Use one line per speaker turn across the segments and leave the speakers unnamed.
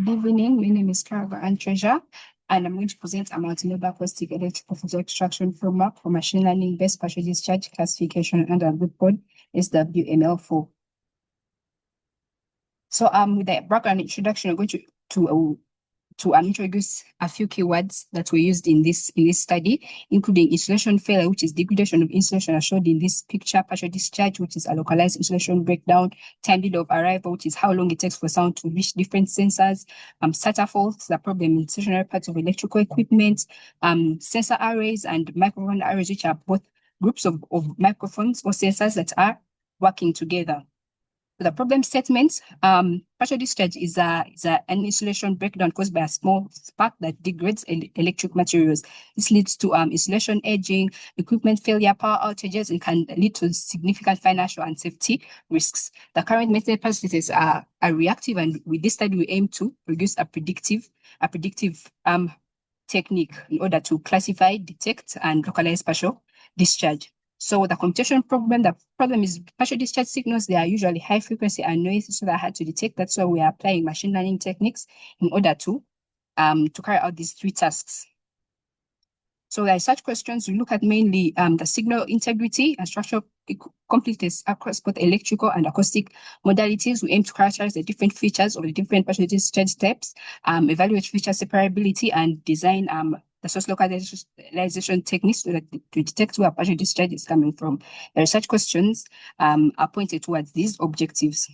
Good evening. My name is Carver and Treasure, and I'm going to present a multimodal acoustic electrical photo extraction framework for machine learning based partial discharge classification under group code SWML4. So with the background introduction, I'm going to introduce a few keywords that were used in this study, including insulation failure, which is degradation of insulation as shown in this picture, partial discharge, which is a localized insulation breakdown, time delay of arrival, which is how long it takes for sound to reach different sensors, SATA faults, the problem in stationary parts of electrical equipment, sensor arrays and microphone arrays, which are both groups of microphones or sensors that are working together. The problem statement, partial discharge is an insulation breakdown caused by a small spark that degrades electric materials. This leads to insulation aging, equipment failure, power outages, and can lead to significant financial and safety risks. The current method facilities are reactive, and with this study, we aim to produce a predictive technique in order to classify, detect, and localize partial discharge. So the computation problem, the problem is partial discharge signals, they are usually high frequency and noisy, so that hard to detect. That's why we are applying machine learning techniques in order to carry out these three tasks. So there are such questions. We look at mainly the signal integrity and structural completeness across both electrical and acoustic modalities. We aim to characterize the different features of the different partial discharge types, evaluate feature separability, and design the source localization techniques to detect where partial discharge is coming from. The research questions are pointed towards these objectives.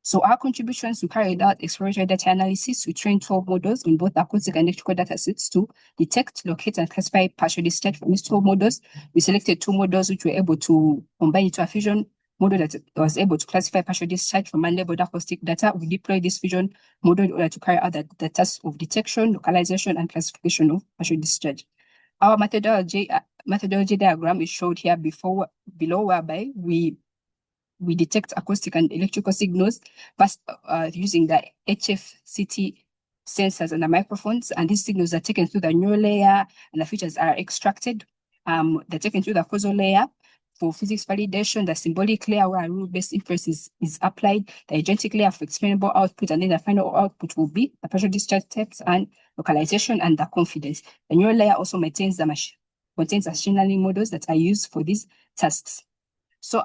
So our contributions, we carried out exploratory data analysis. We trained 12 models on both acoustic and electrical data sets to detect, locate, and classify partial discharge from these 12 models. We selected 2 models which were able to combine into a fusion model that was able to classify partial discharge from unlabeled acoustic data. We deployed this fusion model in order to carry out the tasks of detection, localization, and classification of partial discharge. Our methodology diagram is showed here below, whereby we detect acoustic and electrical signals first using the HFCT sensors and the microphones, and these signals are taken through the neural layer, and the features are extracted. They're taken through the causal layer for physics validation, the symbolic layer where a rule-based inference is applied, the agentic layer for explainable output, and then the final output will be the partial discharge types and localization and the confidence. The neural layer also contains the machine learning models that are used for these tasks. So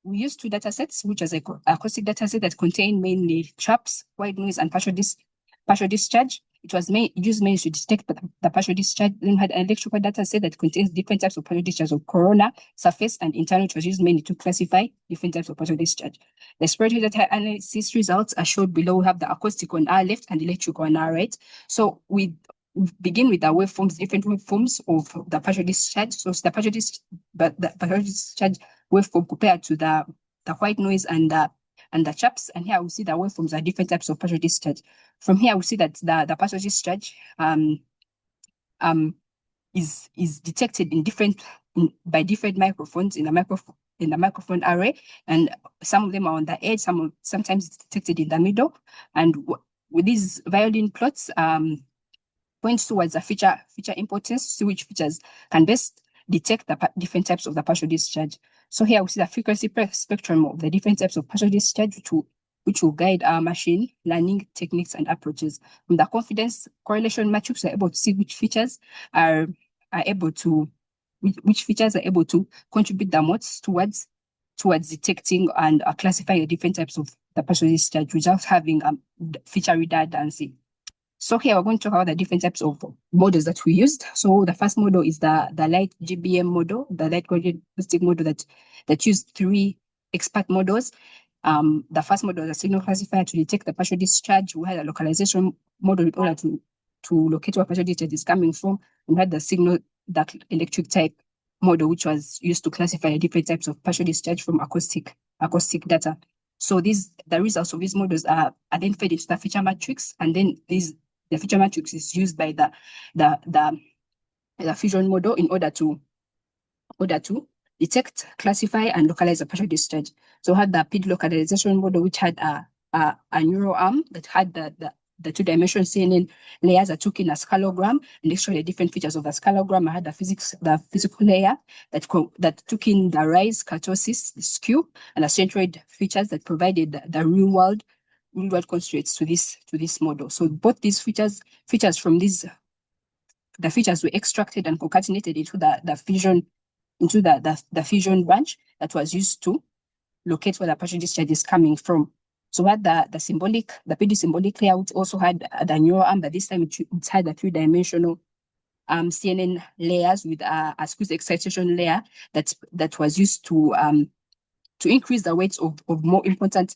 we used 2 data sets, which is an acoustic data set that contained mainly traps, white noise, and partial discharge. It was used mainly to detect the partial discharge. Then we had an electrical data set that contains different types of partial discharge of corona, surface, and internal, which was used mainly to classify different types of partial discharge. The exploratory data analysis results are shown below. We have the acoustic on our left and electrical on our right. So we begin with the waveforms, different waveforms of the partial discharge. So the partial discharge waveform compared to the white noise and the chaps. And here we see the waveforms are different types of partial discharge. From here we see that the partial discharge is detected by different microphones in the microphone array, and some of them are on the edge, sometimes it's detected in the middle. And with these violin plots points towards a feature importance to see which features can best detect the different types of the partial discharge. So here we see the frequency spectrum of the different types of partial discharge, which will guide our machine learning techniques and approaches. From the confidence correlation matrix, we're able to see which features are able to contribute the most towards detecting and classifying the different types of the partial discharge without having feature redundancy. So here we're going to talk about the different types of models that we used. So the first model is the light GBM model, the light gradient acoustic model that used 3 expert models. The first model was a signal classifier to detect the partial discharge. We had a localization model in order to locate where partial discharge is coming from. We had the signal that electric type model, which was used to classify the different types of partial discharge from acoustic data. So the results of these models are then fed into the feature matrix, and then the feature matrix is used by the fusion model in order to detect, classify, and localize the partial discharge. So we had the PID localization model, which had a neural arm that had the 2-dimensional CNN layers that took in a scalogram and they showed the different features of the scalogram. I had the physical layer that took in the rise, kurtosis, the skew, and the centroid features that provided the real world worldwide constraints to this model. So both these features from these, the features were extracted and concatenated into the fusion branch that was used to locate where the partial discharge is coming from. So we had the PD symbolic layer, which also had the neural arm, but this time it had a three-dimensional CNN layers with a squeeze excitation layer that was used to increase the weights of more important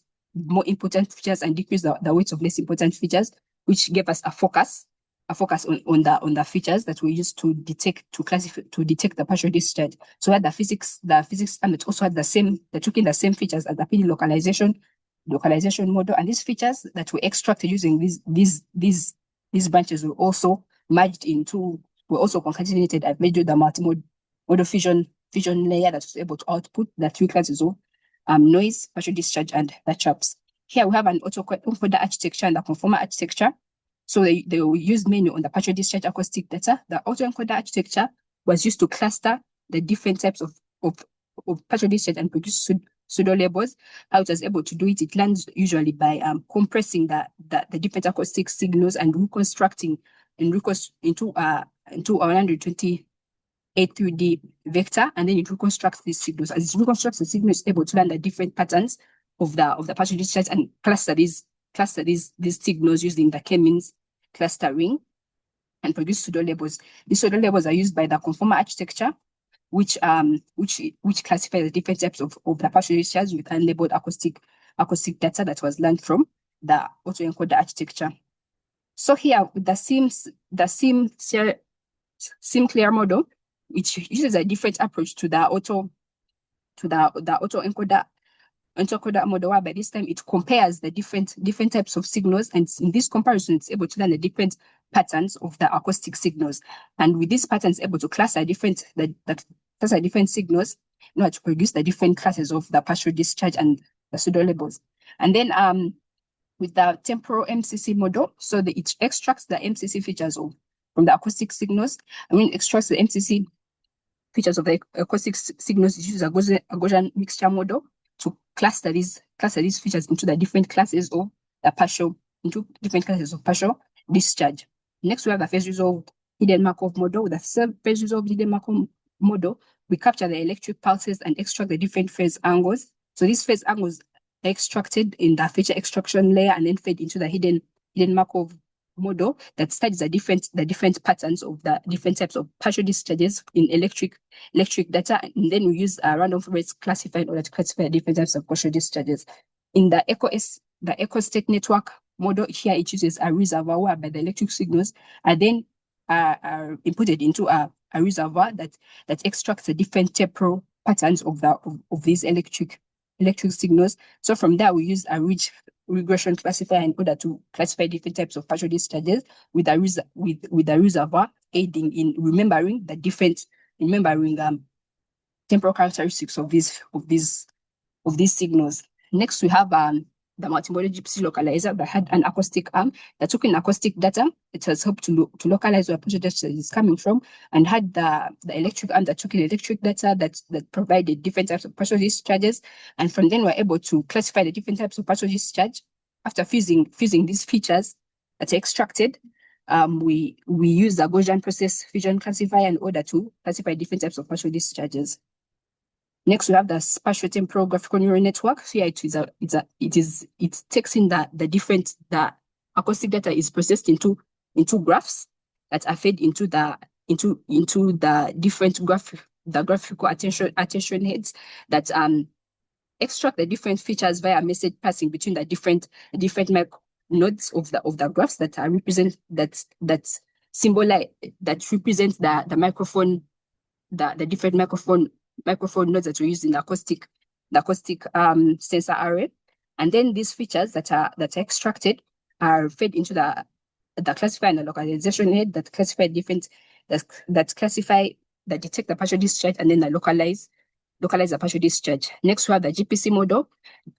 features and decrease the weights of less important features, which gave us a focus on the features that we used to detect the partial discharge. So we had the physics and it also had they took in the same features as the PD localization model, and these features that were extracted using these branches were also concatenated and made the multimodal fusion layer that was able to output the three classes of noise, partial discharge, and the chaps. Here we have an autoencoder architecture and the conformer architecture. So they were used mainly on the partial discharge acoustic data. The autoencoder architecture was used to cluster the different types of partial discharge and produce pseudo labels. How it was able to do it, it learns usually by compressing the different acoustic signals and reconstructing into a 128 3D vector, and then it reconstructs these signals. As it reconstructs the signal, it's able to learn the different patterns of the partial discharge and cluster these signals using the K-means clustering and produce pseudo labels. These pseudo labels are used by the conformer architecture, which classifies the different types of the partial discharge with unlabeled acoustic data that was learned from the autoencoder architecture. So here with the SIM clear model, which uses a different approach to the autoencoder model, where by this time it compares the different types of signals, and in this comparison it's able to learn the different patterns of the acoustic signals, and with these patterns able to classify different signals in order to produce the different classes of the partial discharge and the pseudo labels. And then with the temporal MCC model, so it extracts the MCC features from the acoustic signals. I mean, extracts the MCC features of the acoustic signals. It uses a Gaussian mixture model to cluster these features into the different classes of partial discharge. Next, we have the phase resolved hidden Markov model. With the phase resolved hidden Markov model, we capture the electric pulses and extract the different phase angles. So these phase angles are extracted in the feature extraction layer and then fed into the hidden Markov model that studies the different patterns of the different types of partial discharges in electric data, and then we use a random forest classifier in order to classify different types of partial discharges. In the echo state network model, here it uses a reservoir whereby the electric signals are then are inputted into a reservoir that extracts the different temporal patterns of these electric signals. So from there we use a rich regression classifier in order to classify different types of partial discharges with a reservoir aiding in remembering temporal characteristics of these signals. Next, we have the multimodal gypsy localizer that had an acoustic arm that took in acoustic data. It has helped to localize where partial discharge is coming from, and had the electric arm that took in electric data that provided different types of partial discharges. And from then we're able to classify the different types of partial discharge. After fusing these features that are extracted, we use the Gaussian process fusion classifier in order to classify different types of partial discharges. Next, we have the spatial temporal graphical neural network. So here it takes in the acoustic data is processed into graphs that are fed into the different graphical attention heads that extract the different features via message passing between the different nodes of the graphs that represent that symbolize that represent the microphone, the different microphone nodes that we use in the acoustic sensor array. And then these features that are extracted are fed into the classifier and the localization head that classify that detect the partial discharge and then localize the partial discharge. Next, we have the GPC model,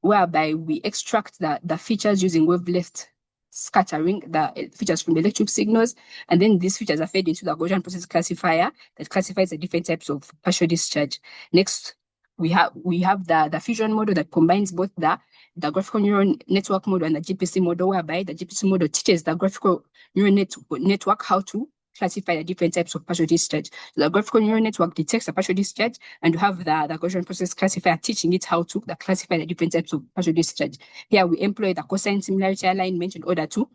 whereby we extract the features using wavelength scattering, the features from the electric signals, and then these features are fed into the Gaussian process classifier that classifies the different types of partial discharge. Next, we have the fusion model that combines both the the graphical neural network model and the GPC model, whereby the GPC model teaches the graphical neural network how to classify the different types of partial discharge. So the graphical neural network detects a partial discharge, and you have the Gaussian process classifier teaching it how to classify the different types of partial discharge. Here we employ the cosine similarity alignment in order to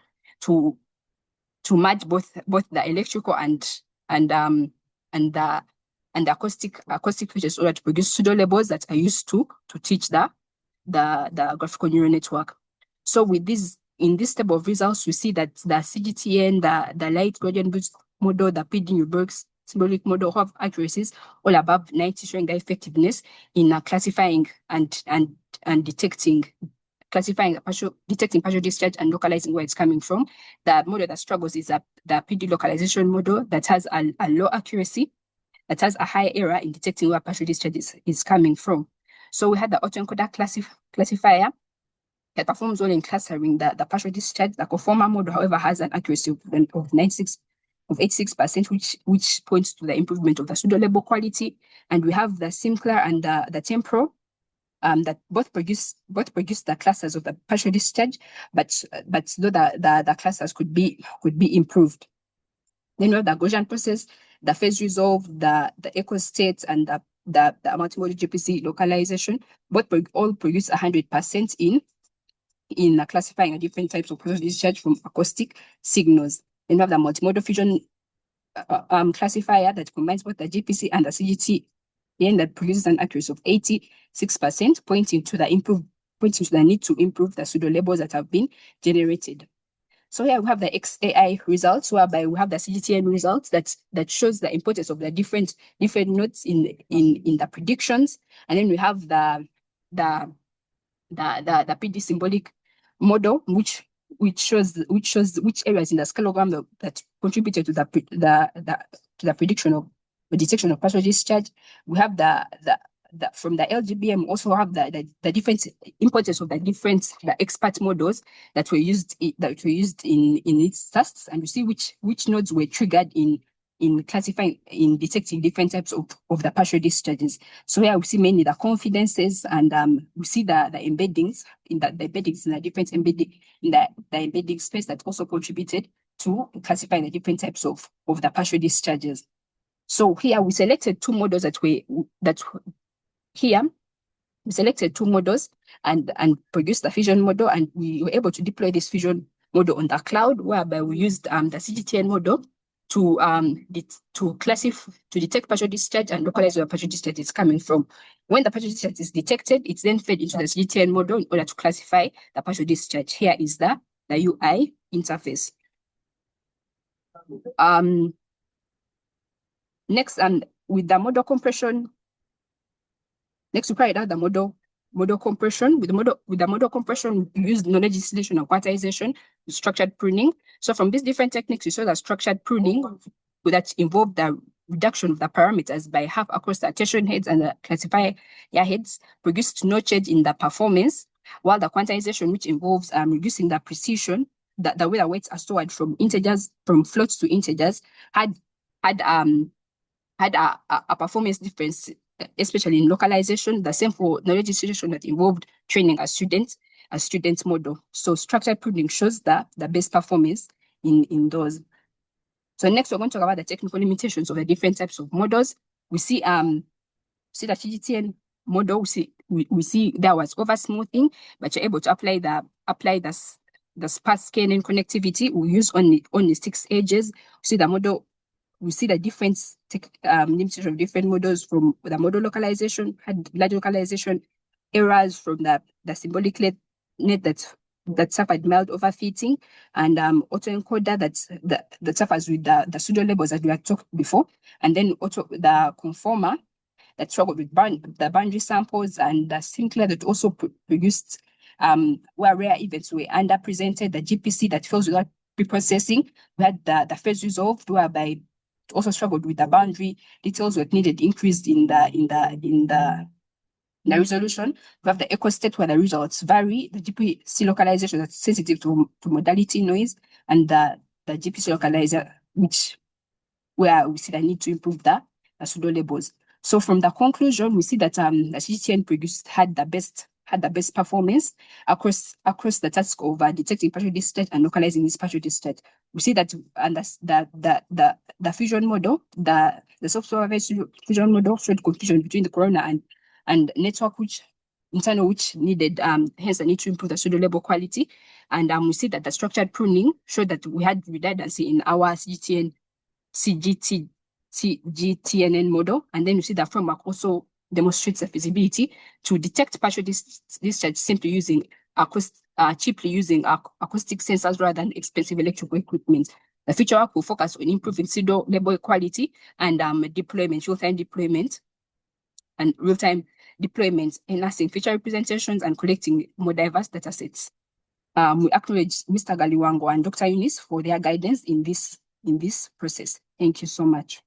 match both the electrical and the acoustic features, in order to produce pseudo labels that are used to teach the graphical neural network. So with this, in this table of results, we see that the CGTN, the light gradient boost model, the PD Newberg's symbolic model have accuracies all above 90, showing the effectiveness in classifying and detecting detecting partial discharge and localizing where it's coming from. The model that struggles is the PD localization model that has a low accuracy, that has a high error in detecting where partial discharge is coming from. So we had the autoencoder classifier that performs well in clustering the partial discharge. The conformer model, however, has an accuracy of 86%, which points to the improvement of the pseudo label quality. And we have the Simclar and the Tempro, that both produce the clusters of the partial discharge, but though the clusters could be improved. Then we have the Gaussian process, the phase resolve, the echo state, and the multimodal GPC localization, all produce 100% in classifying the different types of partial discharge from acoustic signals. Then we have the multimodal fusion classifier that combines both the GPC and the CGT, that produces an accuracy of 86%, pointing to the need to improve the pseudo labels that have been generated. So here we have the XAI results, whereby we have the CGTN results that shows the importance of the different nodes in the predictions, and then we have the PD symbolic model, which shows which areas in the scaleogram that contributed to the prediction of the detection of partial discharge. We have from the LGBM also have the different importance of the expert models that were used in its tasks, and we see which nodes were triggered in detecting different types of the partial discharges. So here we see mainly the confidences, and we see the embeddings in the different embedding space that also contributed to classify the different types of the partial discharges. So here we selected two models and produced the fusion model, and we were able to deploy this fusion model on the cloud, whereby we used the CGTN model to detect partial discharge and localize where partial discharge is coming from. When the partial discharge is detected, it's then fed into the CGTN model in order to classify the partial discharge. Here is the UI interface. Next, with the model compression. Next, we carried out the model compression. With the model compression, we used knowledge distillation and quantization, structured pruning. So from these different techniques, we saw that structured pruning that involved the reduction of the parameters by half across the attention heads and the classifier heads produced no change in the performance, while the quantization, which involves reducing the precision, the way the weights are stored from floats to integers, had a performance difference, especially in localization. The same for knowledge distillation that involved training a student model. So structured pruning shows the best performance in those. So next, we're going to talk about the technical limitations of the different types of models. We see the CGTN model. We see there was over smoothing, but you're able to apply the sparse scaling connectivity. We use only 6 edges. We see the model. We see the difference limitation of different models. From the model localization, had large localization errors from the symbolic net that suffered mild overfitting, and autoencoder that suffers with the pseudo labels that we had talked before, and then the conformer that struggled with the boundary samples, and the Sinclair that also produced where rare events were underrepresented, the GPC that fails without preprocessing. We had the phase resolved, whereby it also struggled with the boundary details that needed increased in the resolution. We have the echo state where the results vary, the GPC localization that's sensitive to modality noise, and the GPC localizer, where we see the need to improve the pseudo labels. So from the conclusion, we see that the CGTN had the best had the best performance across the task of detecting partial discharge and localizing this partial discharge. We see that and the fusion model, the self-supervised fusion model showed confusion between the corona and network internal which needed hence the need to improve the pseudo label quality. And we see that the structured pruning showed that we had redundancy in our CGTNN model. And then you see the framework also demonstrates the feasibility to detect partial discharge simply using cheaply using acoustic sensors rather than expensive electrical equipment. The future work will focus on improving pseudo label quality and deployment, real-time deployment, enhancing feature representations and collecting more diverse data sets. We acknowledge Mr. Galiwango and Dr. Eunice for their guidance in this process. Thank you so much.